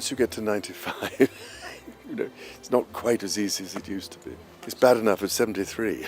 Once you get to 95, it's not quite as easy as it used to be. It's bad enough at 73.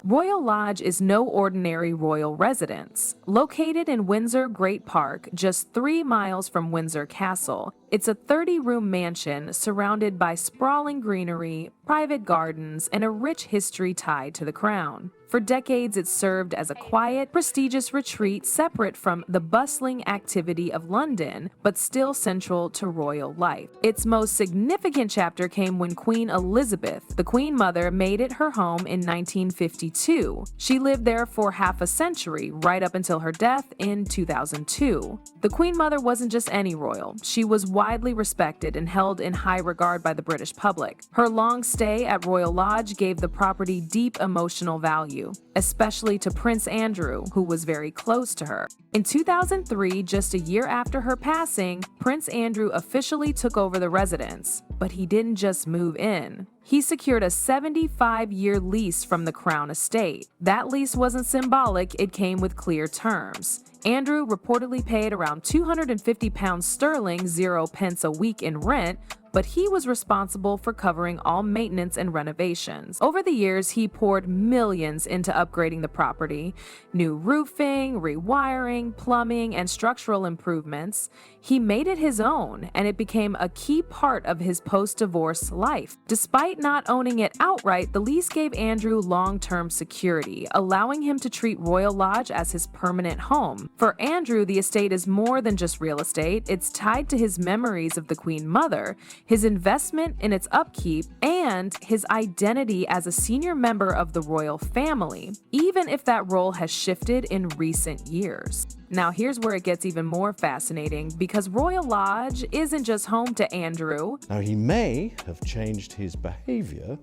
Royal Lodge is no ordinary royal residence. Located in Windsor Great Park, just 3 miles from Windsor Castle, it's a 30-room mansion surrounded by sprawling greenery, private gardens, and a rich history tied to the crown. For decades, it served as a quiet, prestigious retreat separate from the bustling activity of London, but still central to royal life. Its most significant chapter came when Queen Elizabeth, the Queen Mother, made it her home in 1952. She lived there for half a century, right up until her death in 2002. The Queen Mother wasn't just any royal. She was widely respected and held in high regard by the British public. Her long stay at Royal Lodge gave the property deep emotional value, especially to Prince Andrew, who was very close to her. In 2003, just a year after her passing, Prince Andrew officially took over the residence. But he didn't just move in. He secured a 75-year lease from the Crown Estate. That lease wasn't symbolic, it came with clear terms. Andrew reportedly paid around £250 sterling, 0 pence a week in rent, but he was responsible for covering all maintenance and renovations. Over the years, he poured millions into upgrading the property. New roofing, rewiring, plumbing, and structural improvements. He made it his own, and it became a key part of his post-divorce life. Despite not owning it outright, the lease gave Andrew long-term security, allowing him to treat Royal Lodge as his permanent home. For Andrew, the estate is more than just real estate. It's tied to his memories of the Queen Mother, his investment in its upkeep, and his identity as a senior member of the royal family, even if that role has shifted in recent years. Now here's where it gets even more fascinating, because Royal Lodge isn't just home to Andrew. Now he may have changed his behavior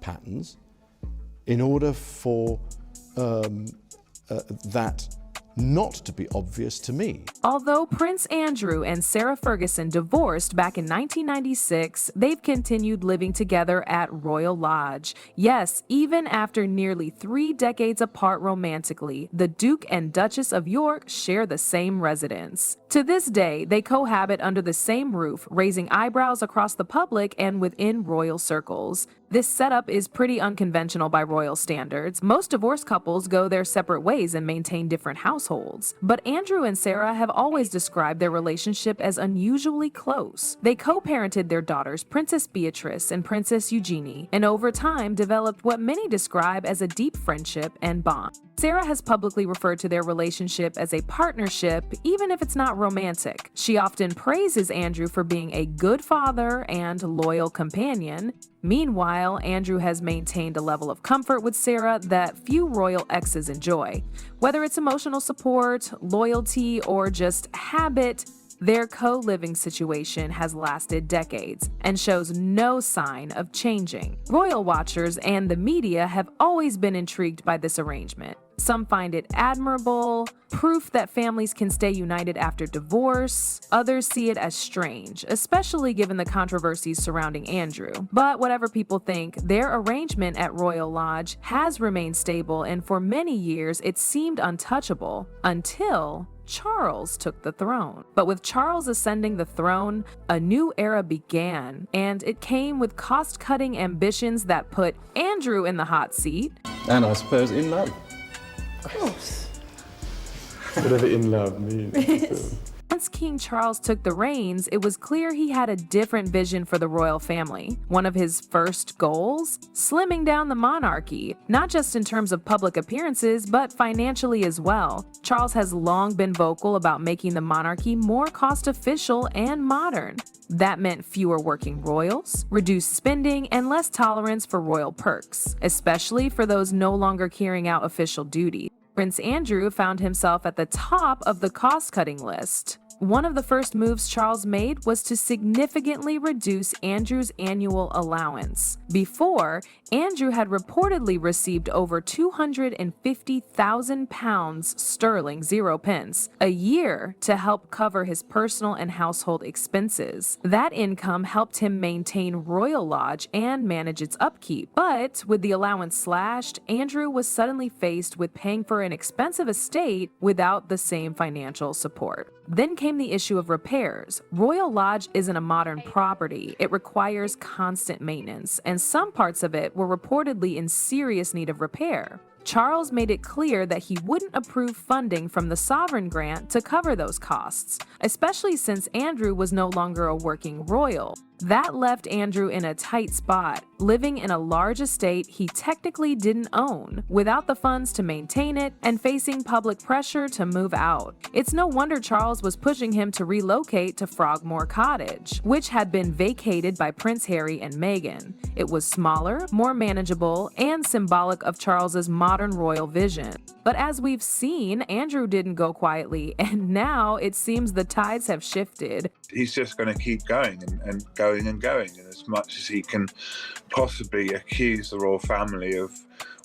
patterns in order for that not to be obvious to me. Although Prince Andrew and Sarah Ferguson divorced back in 1996, they've continued living together at Royal Lodge. Yes, even after nearly 3 decades apart romantically, the Duke and Duchess of York share the same residence. To this day, they cohabit under the same roof, raising eyebrows across the public and within royal circles. This setup is pretty unconventional by royal standards. Most divorced couples go their separate ways and maintain different households. But Andrew and Sarah have always described their relationship as unusually close. They co-parented their daughters, Princess Beatrice and Princess Eugenie, and over time developed what many describe as a deep friendship and bond. Sarah has publicly referred to their relationship as a partnership, even if it's not romantic. She often praises Andrew for being a good father and loyal companion. Meanwhile, Andrew has maintained a level of comfort with Sarah that few royal exes enjoy. Whether it's emotional support, loyalty, or just habit, their co-living situation has lasted decades and shows no sign of changing. Royal watchers and the media have always been intrigued by this arrangement. Some find it admirable, proof that families can stay united after divorce. Others see it as strange, especially given the controversies surrounding Andrew. But whatever people think, their arrangement at Royal Lodge has remained stable, and for many years it seemed untouchable until Charles took the throne. But with Charles ascending the throne, a new era began, and it came with cost-cutting ambitions that put Andrew in the hot seat. And I suppose in love. Of course. Whatever in love means. Once King Charles took the reins, it was clear he had a different vision for the royal family. One of his first goals? Slimming down the monarchy, not just in terms of public appearances, but financially as well. Charles has long been vocal about making the monarchy more cost-efficient and modern. That meant fewer working royals, reduced spending, and less tolerance for royal perks, especially for those no longer carrying out official duties. Prince Andrew found himself at the top of the cost-cutting list. One of the first moves Charles made was to significantly reduce Andrew's annual allowance. Before, Andrew had reportedly received over £250,000 sterling, 0 pence, a year to help cover his personal and household expenses. That income helped him maintain Royal Lodge and manage its upkeep. But with the allowance slashed, Andrew was suddenly faced with paying for an expensive estate without the same financial support. Then came came the issue of repairs. Royal Lodge isn't a modern property. It requires constant maintenance, and some parts of it were reportedly in serious need of repair. Charles made it clear that he wouldn't approve funding from the sovereign grant to cover those costs, especially since Andrew was no longer a working royal. That left Andrew in a tight spot, living in a large estate he technically didn't own, without the funds to maintain it and facing public pressure to move out. It's no wonder Charles was pushing him to relocate to Frogmore Cottage, which had been vacated by Prince Harry and Meghan. It was smaller, more manageable, and symbolic of Charles's modern royal vision. But as we've seen, Andrew didn't go quietly, and now it seems the tides have shifted. He's just going to keep going and going and going, and as much as he can possibly accuse the royal family of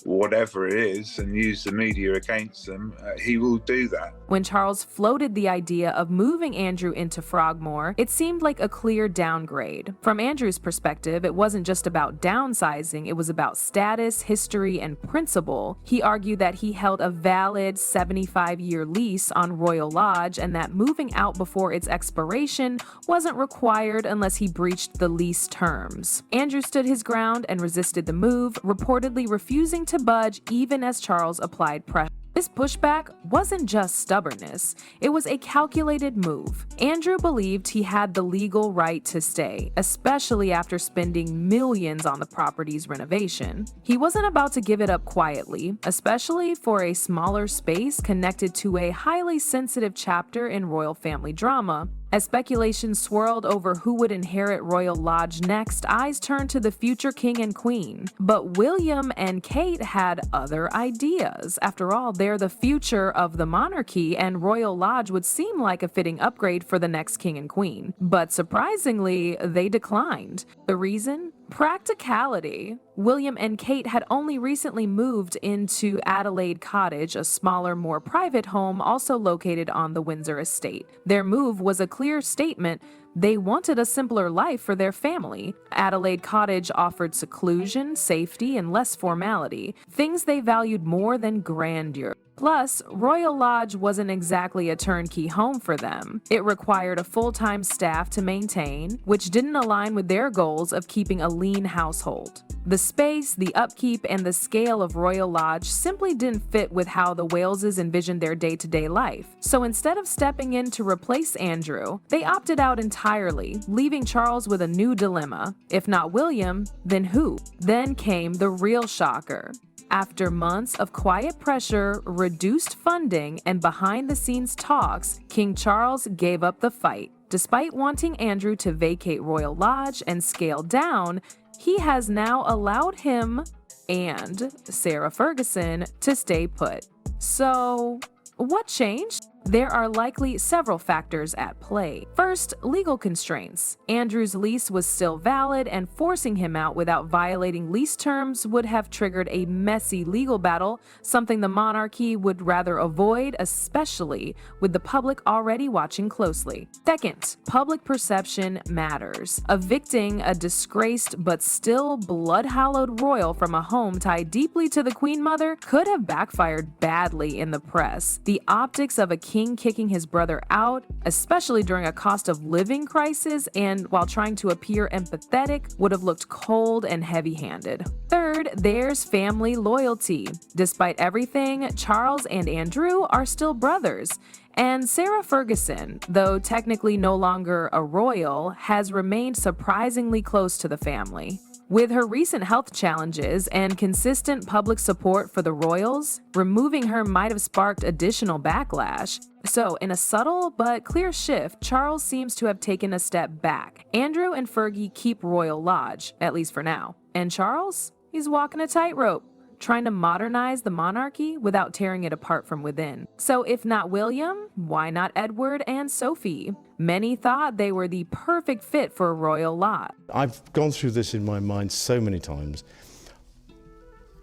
whatever it is and use the media against them, he will do that. When Charles floated the idea of moving Andrew into Frogmore, it seemed like a clear downgrade. From Andrew's perspective, it wasn't just about downsizing, it was about status, history, and principle. He argued that he held a valid 75-year lease on Royal Lodge and that moving out before its expiration wasn't required unless he breached the lease terms. Andrew stood his ground and resisted the move, reportedly refusing to budge even as Charles applied pressure. This pushback wasn't just stubbornness, it was a calculated move. Andrew believed he had the legal right to stay, especially after spending millions on the property's renovation. He wasn't about to give it up quietly, especially for a smaller space connected to a highly sensitive chapter in royal family drama. As speculation swirled over who would inherit Royal Lodge next, eyes turned to the future king and queen. But William and Kate had other ideas. After all, they're the future of the monarchy, and Royal Lodge would seem like a fitting upgrade for the next king and queen. But surprisingly, they declined. The reason? Practicality. William and Kate had only recently moved into Adelaide Cottage, a smaller, more private home also located on the Windsor estate. Their move was a clear statement. They wanted a simpler life for their family. Adelaide Cottage offered seclusion, safety, and less formality, things they valued more than grandeur. Plus, Royal Lodge wasn't exactly a turnkey home for them. It required a full-time staff to maintain, which didn't align with their goals of keeping a lean household. The space, the upkeep, and the scale of Royal Lodge simply didn't fit with how the Waleses envisioned their day-to-day life. So instead of stepping in to replace Andrew, they opted out entirely, leaving Charles with a new dilemma. If not William, then who? Then came the real shocker. After months of quiet pressure, reduced funding, and behind-the-scenes talks, King Charles gave up the fight. Despite wanting Andrew to vacate Royal Lodge and scale down, he has now allowed him and Sarah Ferguson to stay put. So, what changed? There are likely several factors at play. First, legal constraints. Andrew's lease was still valid, and forcing him out without violating lease terms would have triggered a messy legal battle, something the monarchy would rather avoid, especially with the public already watching closely. Second, public perception matters. Evicting a disgraced but still blood-hallowed royal from a home tied deeply to the Queen Mother could have backfired badly in the press. The optics of a king kicking his brother out, especially during a cost of living crisis and while trying to appear empathetic, would have looked cold and heavy-handed. Third, there's family loyalty. Despite everything, Charles and Andrew are still brothers. And Sarah Ferguson, though technically no longer a royal, has remained surprisingly close to the family. With her recent health challenges and consistent public support for the royals, removing her might have sparked additional backlash. So, in a subtle but clear shift, Charles seems to have taken a step back. Andrew and Fergie keep Royal Lodge, at least for now. And Charles? He's walking a tightrope, trying to modernize the monarchy without tearing it apart from within. So if not William, why not Edward and Sophie? Many thought they were the perfect fit for a royal lot. I've gone through this in my mind so many times.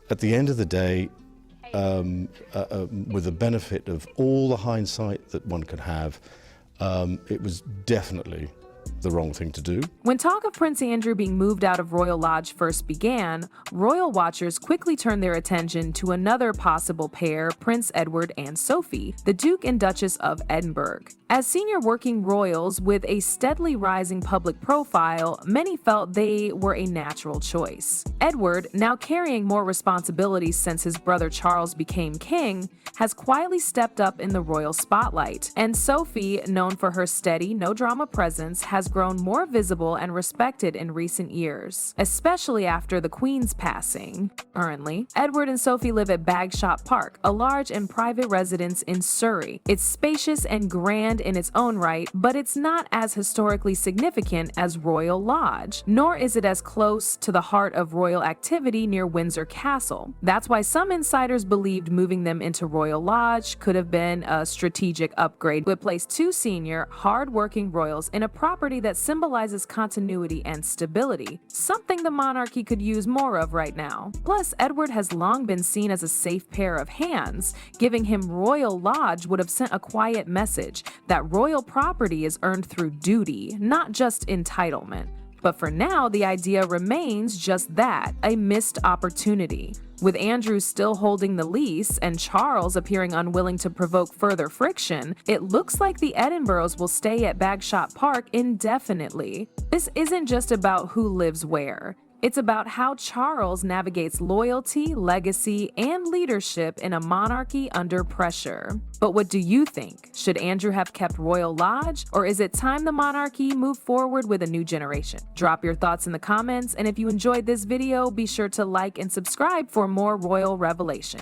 At the end of the day, with the benefit of all the hindsight that one could have, it was definitely the wrong thing to do. When talk of Prince Andrew being moved out of Royal Lodge first began, royal watchers quickly turned their attention to another possible pair, Prince Edward and Sophie, the Duke and Duchess of Edinburgh. As senior working royals with a steadily rising public profile, many felt they were a natural choice. Edward, now carrying more responsibilities since his brother Charles became king, has quietly stepped up in the royal spotlight, and Sophie, known for her steady, no-drama presence, has grown more visible and respected in recent years, especially after the Queen's passing. Currently, Edward and Sophie live at Bagshot Park, a large and private residence in Surrey. It's spacious and grand in its own right, but it's not as historically significant as Royal Lodge, nor is it as close to the heart of royal activity near Windsor Castle. That's why some insiders believed moving them into Royal Lodge could have been a strategic upgrade, would place two senior, hard-working royals in a property that symbolizes continuity and stability, something the monarchy could use more of right now. Plus, Edward has long been seen as a safe pair of hands. Giving him Royal Lodge would have sent a quiet message that royal property is earned through duty, not just entitlement. But for now, the idea remains just that, a missed opportunity. With Andrew still holding the lease and Charles appearing unwilling to provoke further friction, it looks like the Edinburghs will stay at Bagshot Park indefinitely. This isn't just about who lives where. It's about how Charles navigates loyalty, legacy, and leadership in a monarchy under pressure. But what do you think? Should Andrew have kept Royal Lodge, or is it time the monarchy moved forward with a new generation? Drop your thoughts in the comments, and if you enjoyed this video, be sure to like and subscribe for more royal revelation.